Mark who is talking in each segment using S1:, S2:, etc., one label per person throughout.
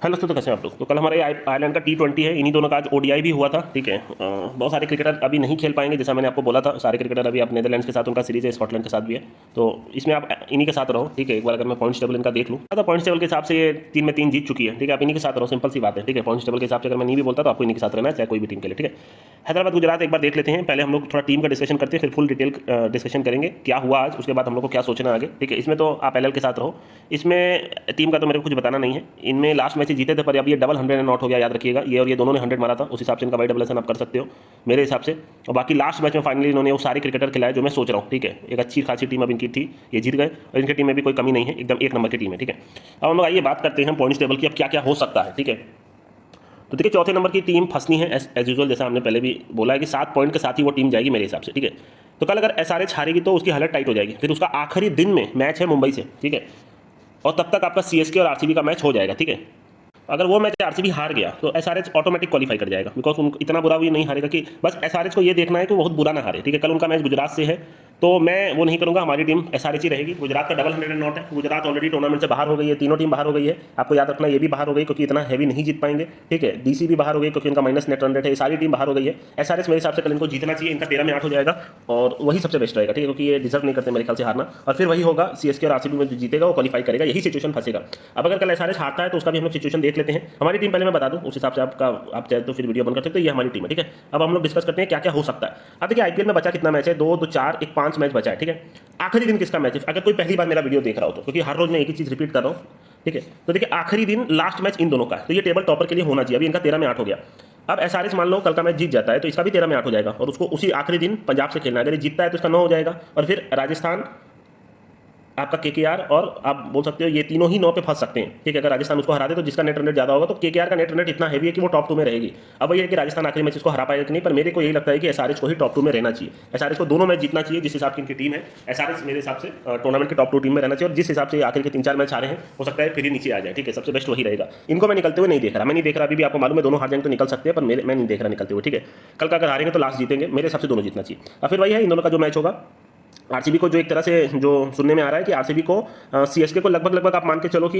S1: Hello दोस्तों, कैसे हैं आप लोग। तो कल हमारे आयरलैंड का T20 है, इन्हीं दोनों का आज ODI भी हुआ था। ठीक है, बहुत सारे क्रिकेटर अभी नहीं खेल पाएंगे, जैसा मैंने आपको बोला था। सारे क्रिकेटर अभी आप नेदरलैंड्स के साथ उनका सीरीज है, स्कॉटलैंड के साथ भी है, तो इसमें आप इन्हीं के साथ रहो। ठीक है, एक बार अगर मैं पॉइंट्स टेबल इनका देख लूँ तो पॉइंट्स टेबल के हिसाब से ये 3 में 3 जीत चुकी है। ठीक है, आप इन्हीं के साथ रहो, सिंपल सी बात है। ठीक है, पॉइंट्स टेबल के हिसाब से अगर मैं नहीं भी बोलता तो आपको इन्हीं के साथ रहना है, चाहे कोई भी टीम के लिए। ठीक है, हैदराबाद गुजरात एक बार देख लेते हैं। पहले हम लोग थोड़ा टीम का डिस्कशन करते हैं, फिर फुल डिटेल डिस्कशन करेंगे क्या हुआ आज, उसके बाद हम लोग को क्या सोचना आगे। ठीक है, इसमें तो आप LL के साथ रहो। इसमें टीम का तो मेरे को कुछ बताना नहीं है। इनमें लास्ट मैच जीते थे, पर अब ये डबल 100 नॉट हो गया, याद रखिएगा। ये और ये दोनों ने 100 मारा था, उस हिसाब से इनका वाई डबल आप कर सकते हो मेरे हिसाब से। और बाकी लास्ट मैच में फाइनली इन्होंने वो सारे क्रिकेटर खिलाए जो मैं सोच रहा हूँ। ठीक है, एक अच्छी खासी टीम अब इनकी थी, ये जीत गए और इनकी टीम में भी कोई कमी नहीं है, एकदम एक नंबर की टीम है। ठीक है, अब हम लोग आइए बात करते हैं पॉइंट्स टेबल की, अब क्या क्या हो सकता है। ठीक है, तो देखिए चौथे नंबर की टीम फंसनी है एज यूजुअल, जैसा हमने पहले भी बोला है कि 7 पॉइंट के साथ ही वो टीम जाएगी मेरे हिसाब से। ठीक है, तो कल अगर SRH हारेगी तो उसकी हालत टाइट हो जाएगी। फिर उसका आखिरी दिन में मैच है मुंबई से। ठीक है, और तब तक आपका CSK और RCB का मैच हो जाएगा। ठीक है, अगर वो मैच RCB हार गया तो SRH ऑटोमेटिक क्वालिफाई कर जाएगा, बिकॉज उनको इतना बुरा भी नहीं हारेगा कि बस SRH को ये देखना है कि वो बहुत बुरा ना हारे। ठीक है, कल उनका मैच गुजरात से है तो मैं वो नहीं करूंगा, हमारी टीम SRH ही रहेगी। गुजरात का डबल 100 नॉट है, गुजरात ऑलरेडी टूर्नामेंट से बाहर हो गई है, तीनों टीम बाहर हो गई है। आपको याद रखना ये भी बाहर हो गई क्योंकि इतना हैवी नहीं जीत पाएंगे। ठीक है, DC भी बाहर हो गई क्योंकि उनका माइनस नेट रन रेट है, ये सारी टीम बाहर हो गई है। SRH मेरे हिसाब से कल इनको जीतना चाहिए, इनका 13 में 8 हो जाएगा और वही सबसे बेस्ट रहेगा। ठीक है, क्योंकि ये डिजर्व नहीं करते मेरे ख्याल से हारना, और फिर वही होगा CSK और RCB में जो जीतेगा वो क्वालिफाई करेगा, यही सिचुएशन फंसेगा। अब अगर कल SRH हारता है तो उसका भी हम लोग सिचुएशन देख लेते हैं। हमारी टीम पहले मैं बता दूं, उस हिसाब से आप चाहे तो फिर वीडियो बंद कर सकते हो। ये हमारी टीम है। ठीक है, अब हम लोग डिस्कस करते हैं क्या क्या हो सकता है। अब देखिए IPL में बचा कितना मैच है, 2 2 4 1 5 मैच बचा है। ठीक है, आखिरी दिन किसका मैच है, अगर कोई पहली बार मेरा वीडियो देख रहा हो तो, क्योंकि हर रोज मैं एक ही चीज रिपीट कर रहा हूँ। ठीक है, तो देखिए आखिरी दिन लास्ट मैच इन दोनों का है, तो ये टेबल टॉपर के लिए होना चाहिए। अभी इनका 13 में 8 हो गया। अब SRH मान लो कल का मैच जीत जाता है तो इसका भी 13 में 8 हो जाएगा और उसको उसी आखिरी दिन पंजाब से खेलना है। अगर ये जीतता है तो इसका 9 हो जाएगा और फिर राजस्थान, आपका KKR और आप बोल सकते हो ये तीनों ही 9 पे फंस सकते हैं। ठीक है, अगर राजस्थान उसको हरा दे तो जिसका नेट रन रेट ज्यादा होगा तो KKR का नेट रन रेट इतना हैवी है कि वो टॉप 2 में रहेगी। अब वही है कि राजस्थान आखिरी मैच इसको हरा पाएगा कि नहीं, पर मेरे को यही लगता है कि SRH को ही टॉप 2 में रहना चाहिए। SRH को दोनों मैच जीतना चाहिए जिस हिसाब की इनकी टीम है। SRH मेरे हिसाब से टूर्नामेंट के टॉप 2 टीम में रहना चाहिए और जिस हिसाब से आखिर के 3-4 मैच हारे हैं हो सकता है फिर ही नीचे आ जाए। ठीक है, सबसे बेस्ट वही रहेगा। इनको मैं निकलते हुए नहीं देख रहा, मैं नहीं देख रहा अभी भी, आपको मालूम है दोनों हार जाएंगे तो निकल सकते हैं, पर मैं नहीं देख रहा निकलते हुए। ठीक है, कल का अगर हारेंगे तो लास्ट जीतेंगे, मेरे हिसाब से दोनों जीतना चाहिए। और फिर वही है इन दोनों का जो मैच होगा, RCB को जो एक तरह से जो सुनने में आ रहा है कि RCB को CSK को लगभग आप मान के चलो कि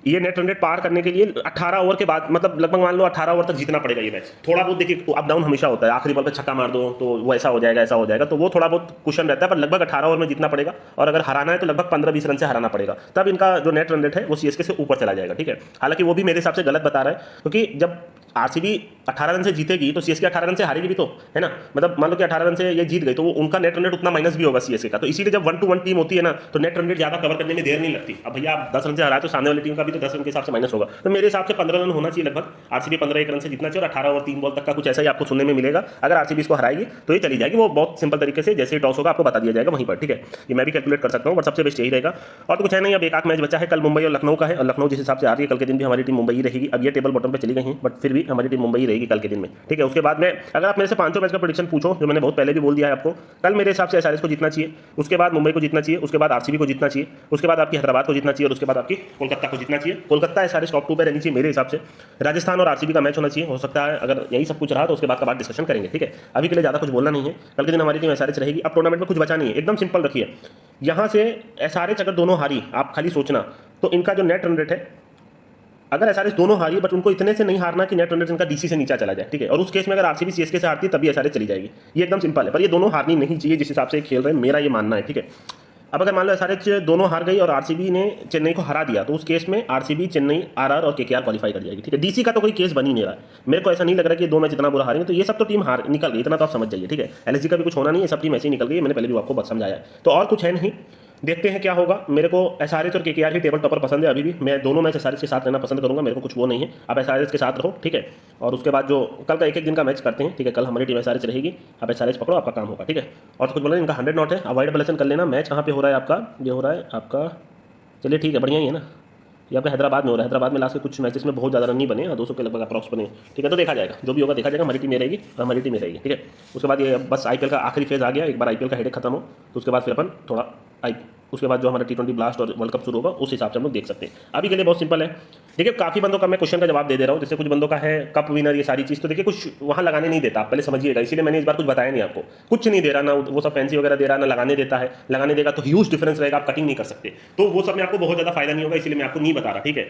S1: ये नेट रन रेट पार करने के लिए 18 ओवर के बाद, मतलब लगभग मान लो 18 ओवर तक जीतना पड़ेगा ये मैच। थोड़ा बहुत देखिए अप डाउन हमेशा होता है, आखिरी बॉल पे छक्का मार दो तो वो ऐसा हो जाएगा ऐसा हो जाएगा, तो वो थोड़ा बहुत कुशन रहता है, पर लगभग 18 ओवर में जीतना पड़ेगा। और अगर हराना है तो लगभग 15-20 रन से हराना पड़ेगा, तब इनका जो नेट रन रेट है वो CSK से ऊपर चला जाएगा। ठीक है, हालांकि वो भी मेरे हिसाब से गलत बता रहा है, क्योंकि जब RCB 18 रन से जीतेगी तो CSK 18 रन से हारेगी भी तो, है ना। मतलब मान लो कि 18 रन से ये जीत गई तो उनका नेट रन रेट उतना माइनस भी होगा CSK का, तो इसीलिए जब 1-1 टीम होती है ना तो नेट रन रेट ज्यादा कवर करने में देर नहीं लगती। अब भैया आप 10 रन से हराए तो सामने वाली टीम का भी तो 10 रन के हिसाब से माइनस होगा, तो मेरे हिसाब से 15 रन होना चाहिए लगभग। RCB 15-1 रन से जीतना चाहिए और 18 ओवर 3 बॉल तक का कुछ ऐसा ही आपको सुनने में मिलेगा। अगर RCB इसको हराएगी तो ये चली जाएगी, वो बहुत सिंपल तरीके से जैसे टॉस होगा आपको बता दिया जाएगा वहीं पर। ठीक है, ये मैं भी कैलकुलेट कर सकता हूँ, बट सबसे बेस्ट यही रहेगा। और तो कुछ है नहीं, अब एक आध मैच बचा है, कल मुंबई और लखनऊ का है, और लखनऊ जिस हिसाब से आ रही है कल के दिन भी हमारी टीम मुंबई ही रहेगी। अब ये टेबल बॉटम पे चली गई है बट फिर भी हमारी टीम मुंबई ही रहेगी कल के दिन में। ठीक है, उसके बाद में अगर आप मेरे से 5 मैच का प्रेडिक्शन पूछो, जो मैंने बहुत पहले भी बोल दिया है आपको, कल मेरे हिसाब से SRH को जीतना चाहिए, उसके बाद मुंबई को जीतना चाहिए, उसके बाद RCB को जीतना चाहिए, उसके बाद आपकी हैदराबाद को जीतना चाहिए और उसके बाद आपकी कोलकाता को जीतना चाहिए। कोलकाता SRH टॉप 2 पे रहनी चाहिए मेरे हिसाब से। राजस्थान और RCB का मैच होना चाहिए, हो सकता है अगर यही सब कुछ रहा तो उसके बाद का बात डिस्कशन करेंगे। ठीक है, अभी के लिए ज्यादा कुछ बोलना नहीं है, कल के दिन हमारी टीम SRH रहेगी। अब टूर्नामेंट में कुछ बचा नहीं है, एकदम सिंपल रखिए। यहाँ से SRH अगर दोनों हारी, आप खाली सोचना तो इनका जो नेट रन रेट है, अगर SRH दोनों हारी बट उनको इतने से नहीं हारना कि नेट रन रेट इनका DC से नीचा चला जाए। ठीक है, और उस केस में अगर RCB CSK से हारती है तभी SRH चली जाएगी, ये एकदम सिंपल है। पर ये दोनों हारनी नहीं चाहिए जिस हिसाब से खेल रहे हैं, मेरा ये मानना है। ठीक है, अब अगर मान लो SRH दोनों हार गई और RCB ने चेन्नई को हरा दिया तो उस केस में RCB, चेन्नई, RR और KKR क्वालिफाई कर जाएगी। ठीक है, DC का तो कोई केस बन ही नहीं रहा है, मेरे को ऐसा नहीं लग रहा कि 2 मैच इतना बुरा हारेंगे, तो ये सब तो टीम हार निकल गई, इतना तो आप समझ जाइए। ठीक है, LSG का भी कुछ होना नहीं है, सब टीम ऐसे ही निकल गई, मैंने पहले भी आपको समझाया है, तो और कुछ है नहीं। देखते हैं क्या होगा। मेरे को SRH और KKR ही टेबल टॉपर पसंद है, अभी भी मैं दोनों मैच SRH के साथ रहना पसंद करूंगा, मेरे को कुछ वो नहीं है। आप SRH के साथ रहो। ठीक है, और उसके बाद जो कल का एक दिन का मैच करते हैं। ठीक है, कल हमारी टीम SRH रहेगी, आप SRH पकड़ो, आपका काम होगा। ठीक है, और तो कुछ बोला इनका 100 नॉट है, अवॉइड बलेसन कर लेना। मैच कहाँ पे हो रहा है आपका, ये हो रहा है आपका, चलिए ठीक है, बढ़िया ही है ना, ये आपका हैदराबाद में हो रहा है। हैदराबाद में लास्ट के कुछ मैचेस में बहुत ज़्यादा रन नहीं बने, 200 के लगभग अप्रॉक्स बने। ठीक है, तो देखा जाएगा, जो भी होगा देखा जाएगा, हमारी टीम में रहेगी और हमारी टीम में रहेगी। ठीक है, उसके बाद ये बस IPL का आखिरी फेज आ गया, एक बार IPL का हेडेक खत्म हो तो उसके बाद फिर अपन थोड़ा उसके बाद जो हमारा T20 ब्लास्ट और वर्ल्ड कप शुरू होगा उस हिसाब से हम लोग देख सकते हैं। अभी के लिए बहुत सिंपल है। देखिए काफ़ी बंदों का मैं क्वेश्चन का जवाब दे रहा हूँ, जैसे कुछ बंदों का है कप विनर ये सारी चीज़, तो देखिए कुछ वहाँ लगाने नहीं देता, आप पहले समझिएगा, इसीलिए मैंने इस बार कुछ बताया नहीं आपको, कुछ नहीं दे रहा ना वो सब फैंसी वगैरह दे रहा, ना लगाने देता है। लगाने देगा तो ह्यूज डिफरेंस रहेगा, आप कटिंग नहीं कर सकते, तो वो सब में आपको बहुत ज़्यादा फायदा नहीं होगा, इसलिए मैं आपको नहीं बता रहा। ठीक है,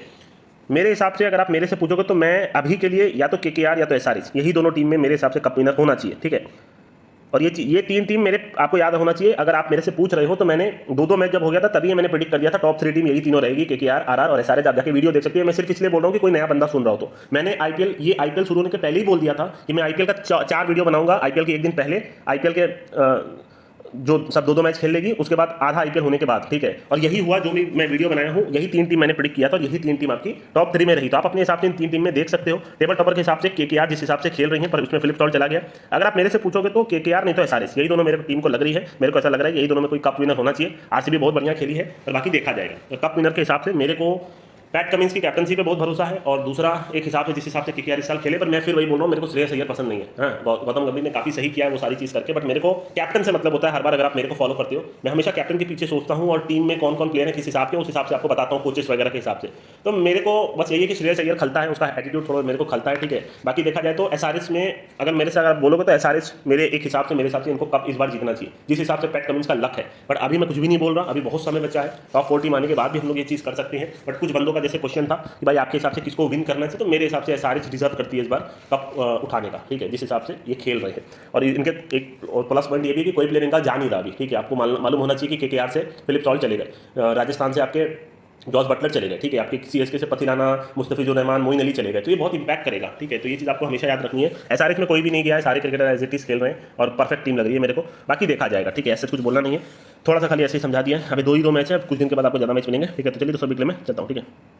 S1: मेरे हिसाब से अगर आप मेरे से पूछोगे तो मैं अभी के लिए या तो केकेआर या तो एसआरएच, यही दोनों टीम में मेरे हिसाब से कप विनर होना चाहिए, ठीक है। और ये तीन टीम मेरे आपको याद होना चाहिए। अगर आप मेरे से पूछ रहे हो तो मैंने दो मैच जब हो गया था तभी मैंने प्रेडिक्ट कर दिया था टॉप 3 टीम यही तीनों रहेगी, केकेआर, आरआर और एसआरएच। आप जाके वीडियो देख सकते हैं। मैं सिर्फ इसलिए बोल रहा हूँ कि कोई नया बंदा सुन रहा हो तो। मैंने आईपीएल शुरू होने के पहले ही बोल दिया था कि मैं आईपीएल का 4 वीडियो बनाऊंगा। आईपीएल के एक दिन पहले, आईपीएल के जो सब दो मैच खेल लेगी, उसके बाद आधा आईपीएल होने के बाद, ठीक है। और यही हुआ, जो भी मैं वीडियो बनाया हूँ यही 3 टीम मैंने प्रेडिक्ट किया था और यही 3 टीम आपकी टॉप 3 में रही। तो आप अपने हिसाब से इन 3 टीम में देख सकते हो। टेबल टॉपर के हिसाब से केकेआर जिस हिसाब से खेल रही है, पर उसमें फिलिप सॉल्ट चला गया। अगर आप मेरे से पूछोगे तो केकेआर नहीं तो एसआरएच, यही दोनों मेरे टीम को लग रही है। मेरे को ऐसा लग रहा है यही दोनों में कोई कप विनर होना चाहिए। आरसीबी बहुत बढ़िया खेली है, पर बाकी देखा जाएगा। तो कप विनर के हिसाब से मेरे को पैट कमिंस की कैप्टनसी पे बहुत भरोसा है, और दूसरा एक हिसाब से जिस हिसाब से केकेआर इस साल खेले, पर मैं फिर वही बोल रहा हूँ, मेरे को श्रेयस अय्यर पसंद नहीं है। हाँ, गौतम गंभीर ने काफी सही किया है वो सारी चीज करके, बट मेरे को कैप्टन से मतलब होता है। हर बार अगर आप मेरे को फॉलो करते हो, मैं हमेशा कैप्टन के पीछे सोचता हूँ और टीम में कौन कौन प्लेयर है किस हिसाब के, उस हिसाब से आपको बताता हूँ, कोचेस वगैरह के हिसाब से। तो मेरे को बस यही है कि श्रेयस अय्यर खलता है, उसका एटीट्यूड थोड़ा मेरे को खलता है, ठीक है। बाकी देखा जाए तो एसआरएच में अगर मेरे से अगर बोलोगे तो एसआरएच मेरे हिसाब से इनको कप इस बार जीतना चाहिए, जिस हिसाब से पैट कमिंस का लक है। बट अभी मैं कुछ भी नहीं बोल रहा, अभी बहुत समय बचा है। टॉप 4 टीम आने के बाद भी हम लोग ये चीज़ कर सकते हैं। बट कुछ बंदों का जैसे क्वेश्चन था कि भाई आपके हिसाब से किसको विन करना चाहिए, तो मेरे हिसाब से एसआरएच डिजर्व करती है इस बार कप उठाने का, ठीक है, जिस हिसाब से ये खेल रहे हैं। और इनके एक और प्लस पॉइंट ये भी है कि कोई प्लेयर इनका जा नहीं रहा अभी, ठीक है। आपको मालूम होना चाहिए कि केकेआर से फिलिप सॉल्ट चले गए, राजस्थान से आपके जॉस बटलर चले गए, ठीक है। आपके सीएसके से पथी राणा, मुस्तफिजुर रहमान, मोइन अली चले गए, तो ये बहुत इंपैक्ट करेगा, ठीक है। तो ये चीज़ आपको हमेशा याद रखनी है। एसआरएच में कोई भी नहीं गया है, सारे क्रिकेटर एज इट इज खेल रहे हैं और परफेक्ट टीम लग रही है मेरे को। बाकी देखा जाएगा, ठीक है। ऐसे कुछ बोलना नहीं है, थोड़ा सा खाली ऐसे ही समझा दिया है। अभी 2 ही 2 मैच है, कुछ दिन के बाद आपको ज़्यादा मैच मिलेंगे, ठीक है। तो चलिए, तो सभी के लिए मैं चलता हूँ, ठीक है।